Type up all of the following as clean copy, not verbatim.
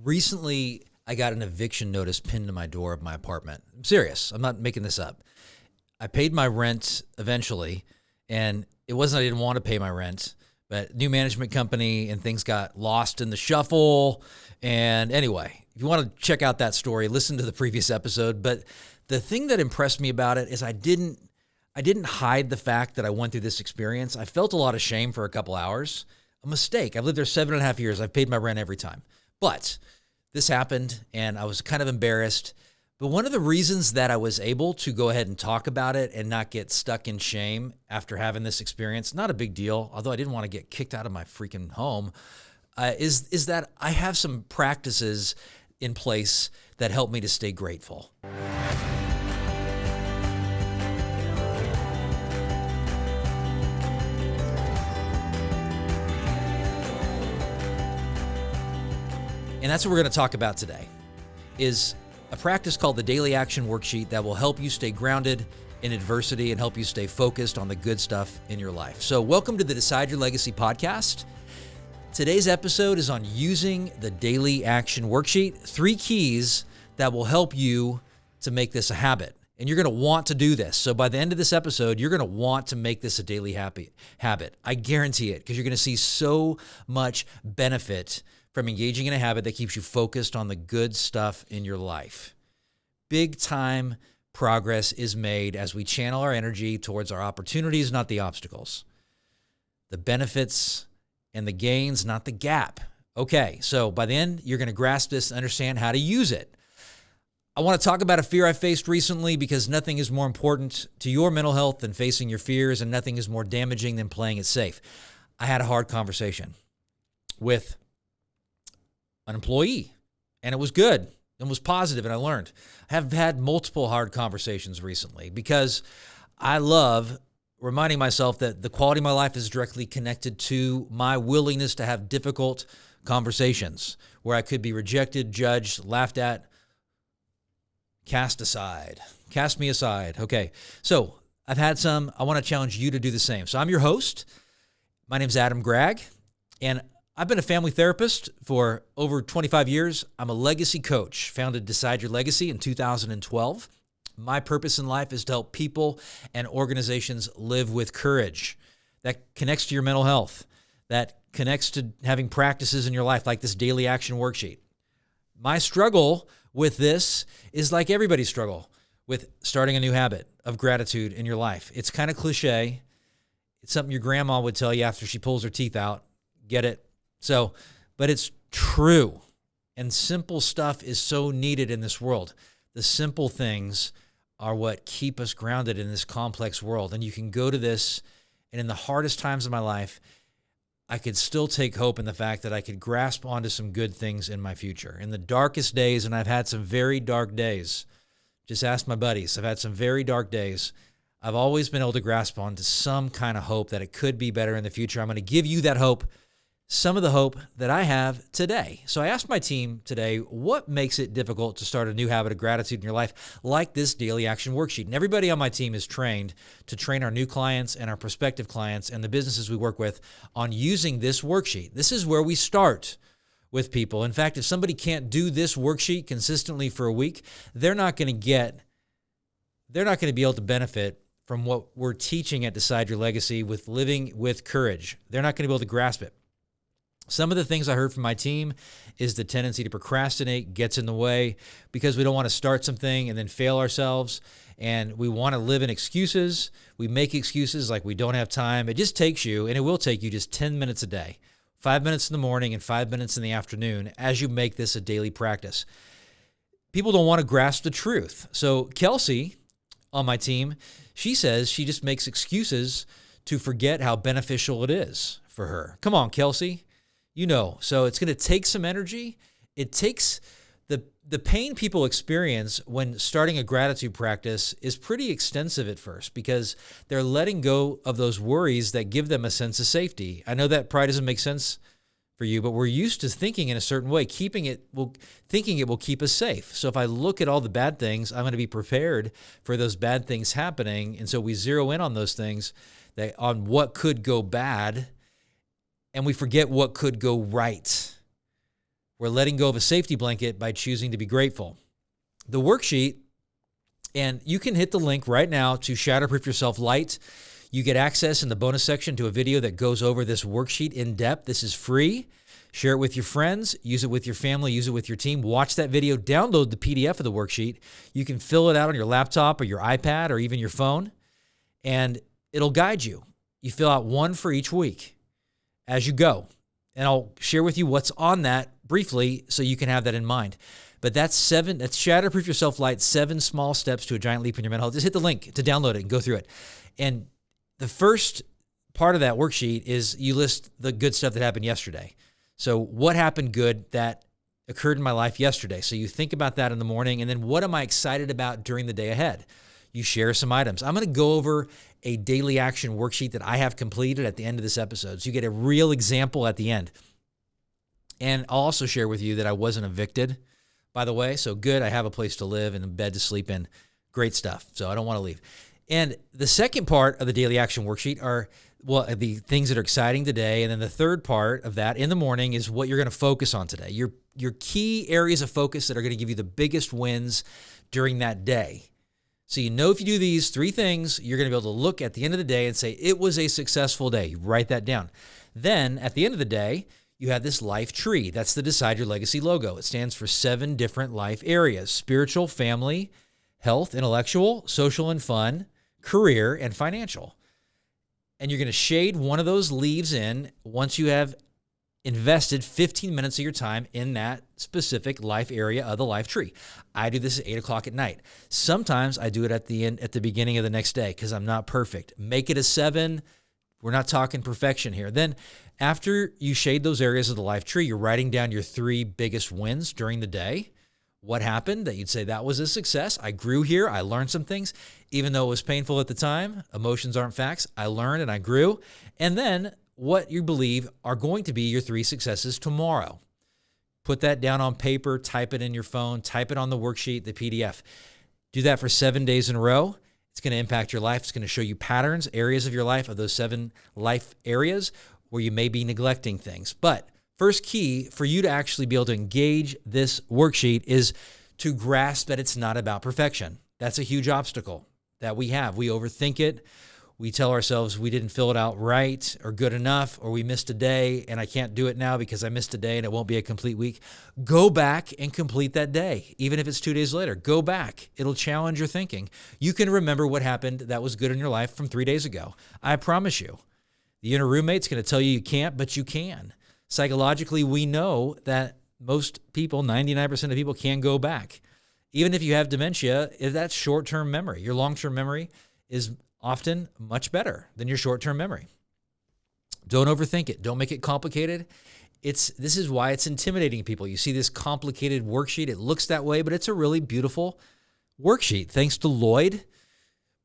Recently, I got an eviction notice pinned to my door of my apartment. I'm serious. I'm not making this up. I paid my rent eventually, and it wasn't I didn't want to pay my rent, but new management company and things got lost in the shuffle. And anyway, if you want to check out that story, listen to the previous episode. But the thing that impressed me about it is I didn't hide the fact that I went through this experience. I felt a lot of shame for a couple hours. A mistake. I've lived there 7.5 years. I've paid my rent every time. But this happened, and I was kind of embarrassed. But one of the reasons that I was able to go ahead and talk about it and not get stuck in shame after having this experience, not a big deal, although I didn't want to get kicked out of my freaking home, is that I have some practices in place that help me to stay grateful. And that's what we're going to talk about today, is a practice called the Daily Action Worksheet that will help you stay grounded in adversity and help you stay focused on the good stuff in your life. So welcome to the Decide Your Legacy podcast. Today's episode is on using the Daily Action Worksheet, 3 keys that will help you to make this a habit. And you're going to want to do this. So by the end of this episode, you're going to want to make this a daily habit. I guarantee it, because you're going to see so much benefit from engaging in a habit that keeps you focused on the good stuff in your life. Big time progress is made as we channel our energy towards our opportunities, not the obstacles. The benefits and the gains, not the gap. Okay, so by the end, you're going to grasp this and understand how to use it. I want to talk about a fear I faced recently because nothing is more important to your mental health than facing your fears, and nothing is more damaging than playing it safe. I had a hard conversation with an employee, and it was good and was positive, and I learned. I have had multiple hard conversations recently because I love reminding myself that the quality of my life is directly connected to my willingness to have difficult conversations where I could be rejected, judged, laughed at, cast me aside. Okay, so I've had some. I want to challenge you to do the same. So I'm your host. My name's Adam Gragg, and I've been a family therapist for over 25 years. I'm a legacy coach, founded Decide Your Legacy in 2012. My purpose in life is to help people and organizations live with courage. That connects to your mental health. That connects to having practices in your life like this Daily Action Worksheet. My struggle with this is like everybody's struggle with starting a new habit of gratitude in your life. It's kind of cliche. It's something your grandma would tell you after she pulls her teeth out. Get it? So, but it's true, and simple stuff is so needed in this world. The simple things are what keep us grounded in this complex world. And you can go to this, and in the hardest times of my life, I could still take hope in the fact that I could grasp onto some good things in my future. In the darkest days, and I've had some very dark days, just ask my buddies, I've had some very dark days, I've always been able to grasp onto some kind of hope that it could be better in the future. I'm going to give you that hope, some of the hope that I have today. So I asked my team today, what makes it difficult to start a new habit of gratitude in your life, like this Daily Action Worksheet? And everybody on my team is trained to train our new clients and our prospective clients and the businesses we work with on using this worksheet. This is where we start with people. In fact, if somebody can't do this worksheet consistently for a week, they're not going to be able to benefit from what we're teaching at Decide Your Legacy with living with courage. They're not going to be able to grasp it. Some of the things I heard from my team is the tendency to procrastinate gets in the way because we don't want to start something and then fail ourselves. And we want to live in excuses. We make excuses like we don't have time. It just takes you, and it will take you just 10 minutes a day, 5 minutes in the morning and 5 minutes in the afternoon as you make this a daily practice. People don't want to grasp the truth. So Kelsey on my team, she says she just makes excuses to forget how beneficial it is for her. Come on, Kelsey. You know, so it's going to take some energy. It takes the pain people experience when starting a gratitude practice is pretty extensive at first because they're letting go of those worries that give them a sense of safety. I know that probably doesn't make sense for you, but we're used to thinking in a certain way, thinking it will keep us safe. So if I look at all the bad things, I'm going to be prepared for those bad things happening. And so we zero in on those things, on what could go bad, and we forget what could go right. We're letting go of a safety blanket by choosing to be grateful. The worksheet, and you can hit the link right now to Shatterproof Yourself Light. You get access in the bonus section to a video that goes over this worksheet in depth. This is free. Share it with your friends, use it with your family, use it with your team. Watch that video, download the PDF of the worksheet. You can fill it out on your laptop or your iPad or even your phone, and it'll guide you. You fill out one for each week as you go. And I'll share with you what's on that briefly so you can have that in mind. But that's Shatterproof Yourself Light, 7 small steps to a giant leap in your mental health. Just hit the link to download it and go through it. And the first part of that worksheet is you list the good stuff that happened yesterday. So what happened good that occurred in my life yesterday? So you think about that in the morning, and then what am I excited about during the day ahead? You share some items. I'm going to go over a daily action worksheet that I have completed at the end of this episode. So you get a real example at the end. And I'll also share with you that I wasn't evicted, by the way. So good, I have a place to live and a bed to sleep in. Great stuff. So I don't want to leave. And the second part of the daily action worksheet are, well, the things that are exciting today. And then the third part of that in the morning is what you're going to focus on today. Your key areas of focus that are going to give you the biggest wins during that day. So you know if you do these 3 things, you're going to be able to look at the end of the day and say, it was a successful day. You write that down. Then at the end of the day, you have this life tree. That's the Decide Your Legacy logo. It stands for 7 different life areas: spiritual, family, health, intellectual, social and fun, career, and financial. And you're going to shade one of those leaves in once you have invested 15 minutes of your time in that specific life area of the life tree. I do this at 8 o'clock at night. Sometimes I do it at the beginning of the next day because I'm not perfect. Make it a 7. We're not talking perfection here. Then after you shade those areas of the life tree, you're writing down your 3 biggest wins during the day. What happened that you'd say that was a success? I grew here. I learned some things. Even though it was painful at the time, emotions aren't facts. I learned and I grew. And then what you believe are going to be your 3 successes tomorrow. Put that down on paper, type it in your phone, type it on the worksheet, the PDF. Do that for 7 days in a row. It's going to impact your life. It's going to show you patterns, areas of your life, of those 7 life areas where you may be neglecting things. But first key for you to actually be able to engage this worksheet is to grasp that it's not about perfection. That's a huge obstacle that we have. We overthink it. We tell ourselves we didn't fill it out right or good enough, or we missed a day and I can't do it now because I missed a day and it won't be a complete week. Go back and complete that day. Even if it's 2 days later, go back. It'll challenge your thinking. You can remember what happened that was good in your life from 3 days ago. I promise you. The inner roommate's going to tell you can't, but you can. Psychologically, we know that most people, 99% of people, can go back. Even if you have dementia, that's short-term memory. Your long-term memory is often much better than your short-term memory. Don't overthink it. Don't make it complicated. This is why it's intimidating people. You see this complicated worksheet. It looks that way, but it's a really beautiful worksheet. Thanks to Lloyd,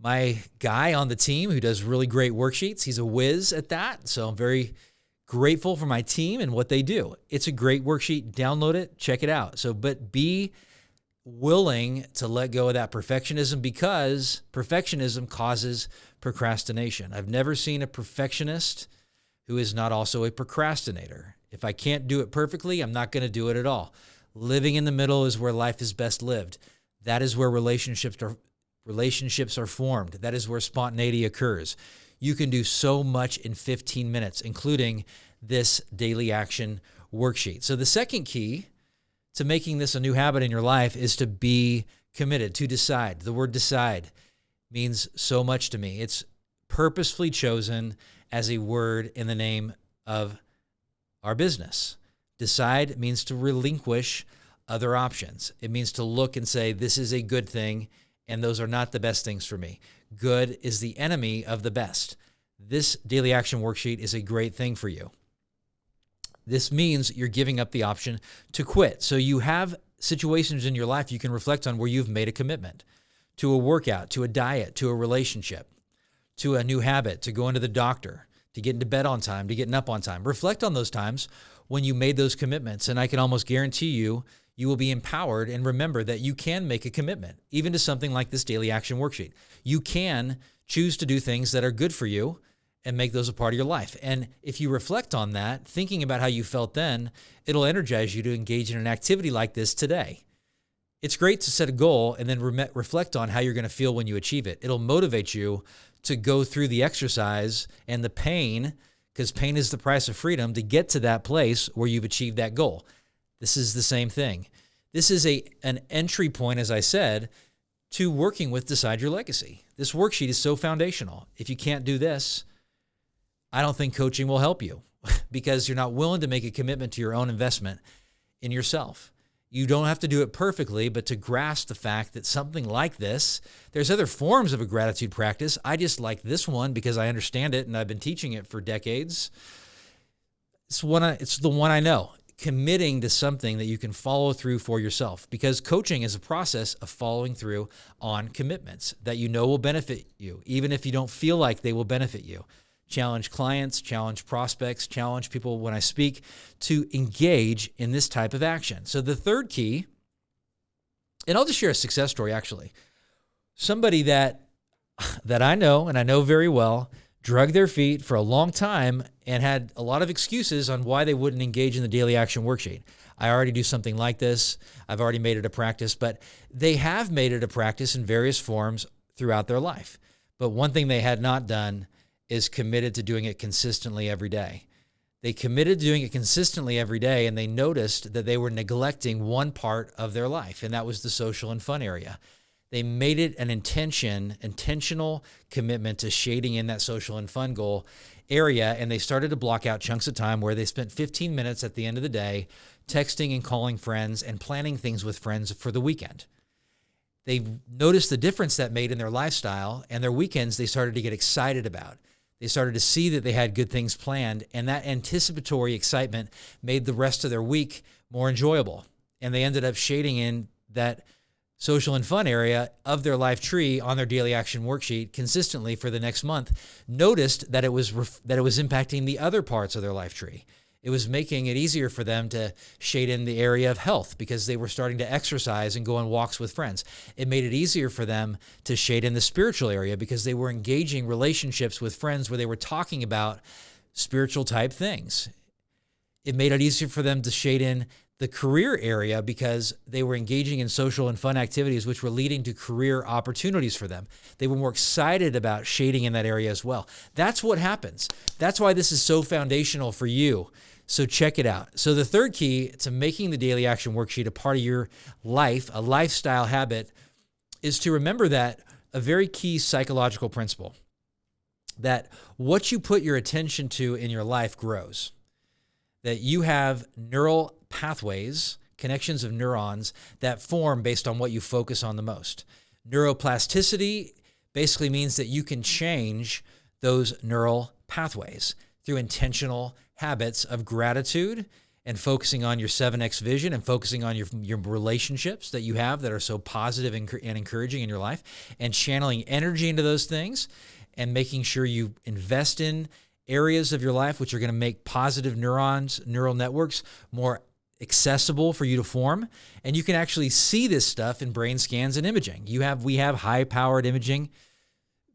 my guy on the team who does really great worksheets. He's a whiz at that. So I'm very grateful for my team and what they do. It's a great worksheet. Download it, check it out. But be willing to let go of that perfectionism, because perfectionism causes procrastination. I've never seen a perfectionist who is not also a procrastinator. If I can't do it perfectly, I'm not going to do it at all. Living in the middle is where life is best lived. That is where relationships are formed. That is where spontaneity occurs. You can do so much in 15 minutes, including this daily action worksheet. So the second key to making this a new habit in your life is to be committed, to decide. The word decide means so much to me. It's purposefully chosen as a word in the name of our business. Decide means to relinquish other options. It means to look and say, this is a good thing, and those are not the best things for me. Good is the enemy of the best. This daily action worksheet is a great thing for you. This means you're giving up the option to quit. So you have situations in your life you can reflect on where you've made a commitment to a workout, to a diet, to a relationship, to a new habit, to going to the doctor, to getting to bed on time, to getting up on time. Reflect on those times when you made those commitments, and I can almost guarantee you, you will be empowered and remember that you can make a commitment, even to something like this daily action worksheet. You can choose to do things that are good for you and make those a part of your life. And if you reflect on that, thinking about how you felt then, it'll energize you to engage in an activity like this today. It's great to set a goal and then reflect on how you're going to feel when you achieve it. It'll motivate you to go through the exercise and the pain, because pain is the price of freedom, to get to that place where you've achieved that goal. This is the same thing. This is an entry point, as I said, to working with Decide Your Legacy. This worksheet is so foundational. If you can't do this, I don't think coaching will help you because you're not willing to make a commitment to your own investment in yourself. You don't have to do it perfectly, but to grasp the fact that something like this, there's other forms of a gratitude practice. I just like this one because I understand it and I've been teaching it for decades. It's the one I know. Committing to something that you can follow through for yourself, because coaching is a process of following through on commitments that you know will benefit you, even if you don't feel like they will benefit you. Challenge clients, challenge prospects, challenge people when I speak to engage in this type of action. So the third key, and I'll just share a success story actually. Somebody that I know and I know very well dragged their feet for a long time and had a lot of excuses on why they wouldn't engage in the Daily Action Worksheet. I already do something like this. I've already made it a practice, but they have made it a practice in various forms throughout their life. But one thing they had not done is committed to doing it consistently every day. They committed to doing it consistently every day, and they noticed that they were neglecting one part of their life, and that was the social and fun area. They made it an intentional commitment to shading in that social and fun goal area, and they started to block out chunks of time where they spent 15 minutes at the end of the day texting and calling friends and planning things with friends for the weekend. They noticed the difference that made in their lifestyle, and their weekends they started to get excited about. They started to see that they had good things planned, and that anticipatory excitement made the rest of their week more enjoyable. And they ended up shading in that social and fun area of their life tree on their Daily Action Worksheet consistently for the next month, noticed that it was impacting the other parts of their life tree. It was making it easier for them to shade in the area of health because they were starting to exercise and go on walks with friends. It made it easier for them to shade in the spiritual area because they were engaging relationships with friends where they were talking about spiritual type things. It made it easier for them to shade in the career area because they were engaging in social and fun activities which were leading to career opportunities for them. They were more excited about shading in that area as well. That's what happens. That's why this is so foundational for you. So check it out. So the third key to making the Daily Action Worksheet a part of your life, a lifestyle habit, is to remember that a very key psychological principle, that what you put your attention to in your life grows. That you have neural pathways, connections of neurons that form based on what you focus on the most. Neuroplasticity basically means that you can change those neural pathways through intentional habits of gratitude and focusing on your 7X vision and focusing on your relationships that you have that are so positive and encouraging in your life, and channeling energy into those things and making sure you invest in areas of your life which are going to make positive neural networks more accessible for you to form. And you can actually see this stuff in brain scans and imaging. We have high-powered imaging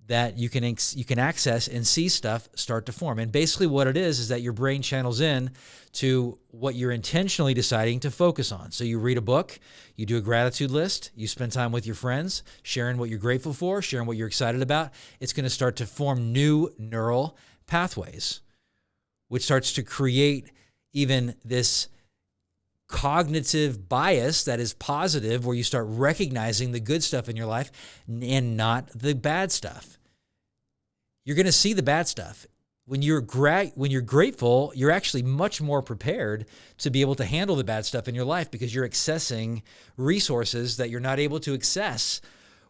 that you can access and see stuff start to form. And basically what it is that your brain channels in to what you're intentionally deciding to focus on. So you read a book, you do a gratitude list, you spend time with your friends, sharing what you're grateful for, sharing what you're excited about. It's going to start to form new neural pathways, which starts to create even this cognitive bias that is positive, where you start recognizing the good stuff in your life and not the bad stuff. You're going to see the bad stuff. When you're grateful, you're actually much more prepared to be able to handle the bad stuff in your life because you're accessing resources that you're not able to access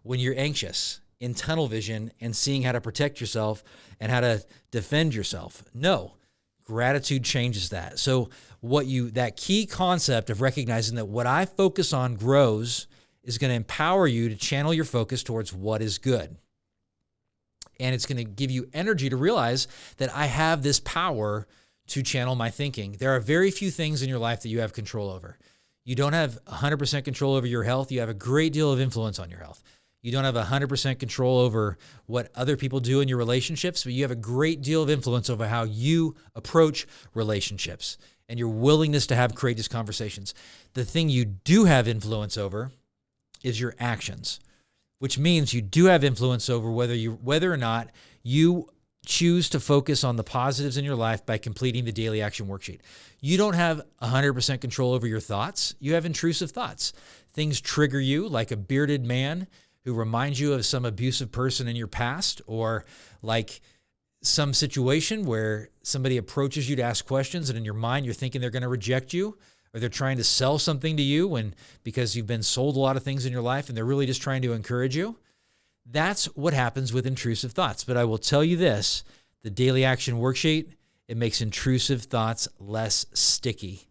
when you're anxious, in tunnel vision, and seeing how to protect yourself and how to defend yourself. No, gratitude changes that. So that key concept of recognizing that what I focus on grows is going to empower you to channel your focus towards what is good. And it's going to give you energy to realize that I have this power to channel my thinking. There are very few things in your life that you have control over. You don't have 100% control over your health. You have a great deal of influence on your health. You don't have 100% control over what other people do in your relationships, but you have a great deal of influence over how you approach relationships and your willingness to have courageous conversations. The thing you do have influence over is your actions, which means you do have influence over whether or not you choose to focus on the positives in your life by completing the Daily Action Worksheet. You don't have 100% control over your thoughts. You have intrusive thoughts. Things trigger you like a bearded man who reminds you of some abusive person in your past, or like some situation where somebody approaches you to ask questions and in your mind you're thinking they're going to reject you, or they're trying to sell something to you because you've been sold a lot of things in your life and they're really just trying to encourage you. That's what happens with intrusive thoughts. But I will tell you this, the Daily Action Worksheet, it makes intrusive thoughts less sticky.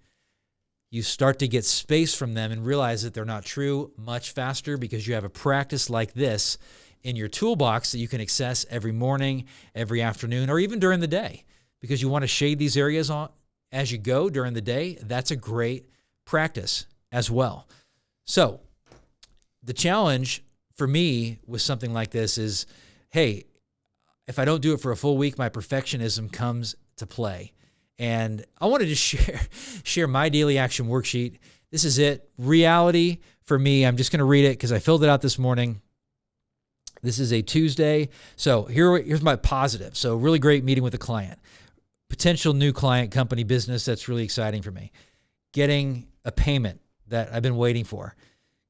You start to get space from them and realize that they're not true much faster because you have a practice like this in your toolbox that you can access every morning, every afternoon, or even during the day, because you want to shade these areas on as you go during the day. That's a great practice as well. So the challenge for me with something like this is, hey, if I don't do it for a full week, my perfectionism comes to play. And I wanted to share my Daily Action Worksheet. This is it. Reality for me. I'm just going to read it because I filled it out this morning. This is a Tuesday. So here's my positive. So really great meeting with a client. Potential new client, company, business. That's really exciting for me. Getting a payment that I've been waiting for.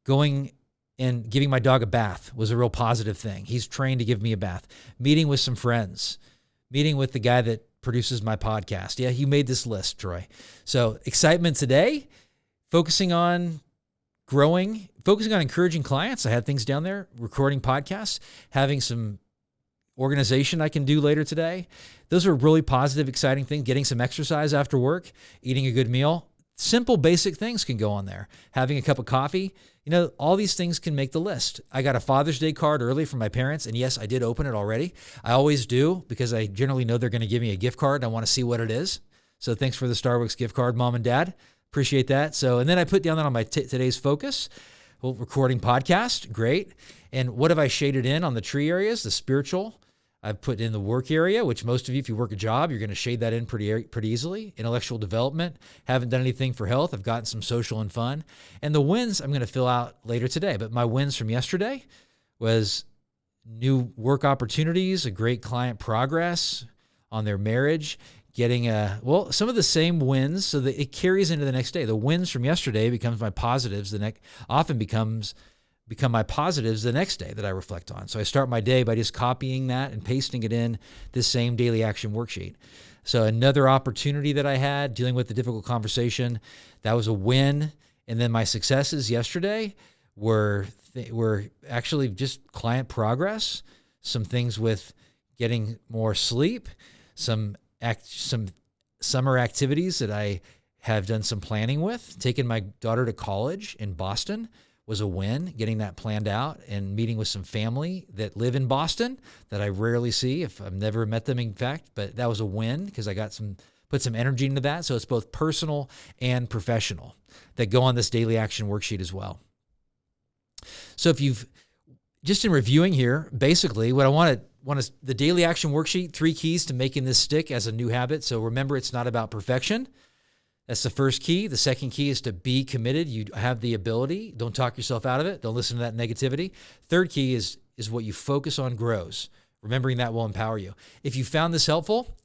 Going and giving my dog a bath was a real positive thing. He's trained to give me a bath. Meeting with some friends. Meeting with the guy that produces my podcast. Yeah, he made this list, Troy. So excitement today, focusing on growing, focusing on encouraging clients. I had things down there, recording podcasts, having some organization I can do later today. Those are really positive, exciting things. Getting some exercise after work, eating a good meal. Simple, basic things can go on there. Having a cup of coffee. All these things can make the list. I got a Father's Day card early from my parents, and yes, I did open it already. I always do because I generally know they're going to give me a gift card. And I want to see what it is. So thanks for the Starbucks gift card, Mom and Dad. Appreciate that. So, and then I put down that on my today's focus. Well, recording podcast, great. And what have I shaded in on the tree areas? The spiritual. I've put in the work area, which most of you, if you work a job, you're going to shade that in pretty easily. Intellectual development. Haven't done anything for health. I've gotten some social and fun. And the wins I'm going to fill out later today. But my wins from yesterday was new work opportunities, a great client progress on their marriage, getting some of the same wins so that it carries into the next day. The wins from yesterday becomes my positives. Often become my positives the next day that I reflect on. So I start my day by just copying that and pasting it in this same Daily Action Worksheet. So another opportunity that I had dealing with the difficult conversation, that was a win. And then my successes yesterday were actually just client progress, some things with getting more sleep, some summer activities that I have done some planning with. Taking my daughter to college in Boston was a win, getting that planned out, and meeting with some family that live in Boston that I rarely see, if I've never met them, in fact, but that was a win because I put some energy into that. So it's both personal and professional that go on this Daily Action Worksheet as well. So if you've, just in reviewing here, basically what I want is the Daily Action Worksheet, 3 keys to making this stick as a new habit. So remember, it's not about perfection. That's the first key. The second key is to be committed. You have the ability. Don't talk yourself out of it. Don't listen to that negativity. Third key is what you focus on grows. Remembering that will empower you. If you found this helpful,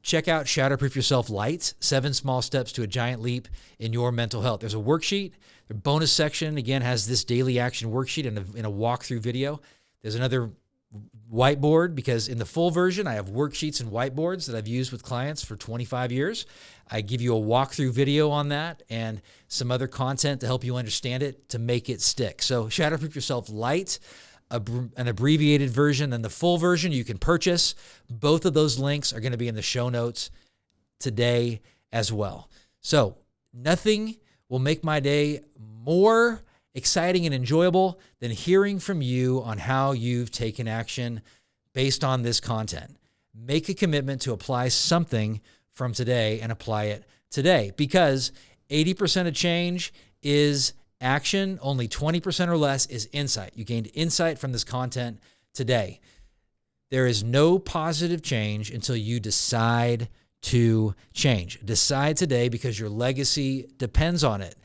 check out Shatterproof Yourself Light, 7 small steps to a giant leap in your mental health. There's a worksheet. The bonus section, again, has this Daily Action Worksheet in a walkthrough video. There's another whiteboard, because in the full version, I have worksheets and whiteboards that I've used with clients for 25 years. I give you a walkthrough video on that and some other content to help you understand it, to make it stick. So Shatterproof Yourself Light, an abbreviated version, and the full version you can purchase. Both of those links are going to be in the show notes today as well. So nothing will make my day more exciting and enjoyable than hearing from you on how you've taken action based on this content. Make a commitment to apply something from today and apply it today, because 80% of change is action, only 20% or less is insight. You gained insight from this content today. There is no positive change until you decide to change. Decide today because your legacy depends on it.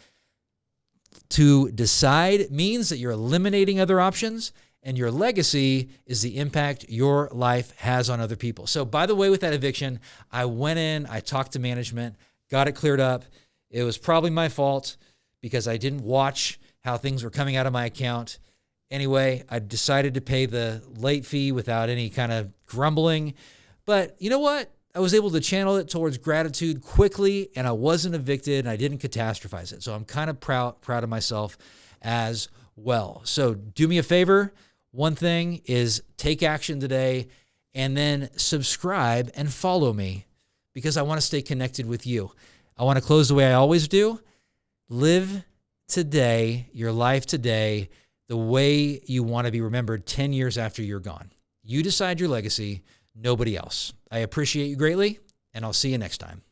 To decide means that you're eliminating other options, and your legacy is the impact your life has on other people. So by the way, with that eviction, I went in, I talked to management, got it cleared up. It was probably my fault because I didn't watch how things were coming out of my account. Anyway, I decided to pay the late fee without any kind of grumbling. But you know what? I was able to channel it towards gratitude quickly, and I wasn't evicted, and I didn't catastrophize it. So I'm kind of proud of myself as well. So do me a favor. One thing is take action today, and then subscribe and follow me because I want to stay connected with you. I want to close the way I always do. Live today, your life today, the way you want to be remembered 10 years after you're gone. You decide your legacy, nobody else. I appreciate you greatly, and I'll see you next time.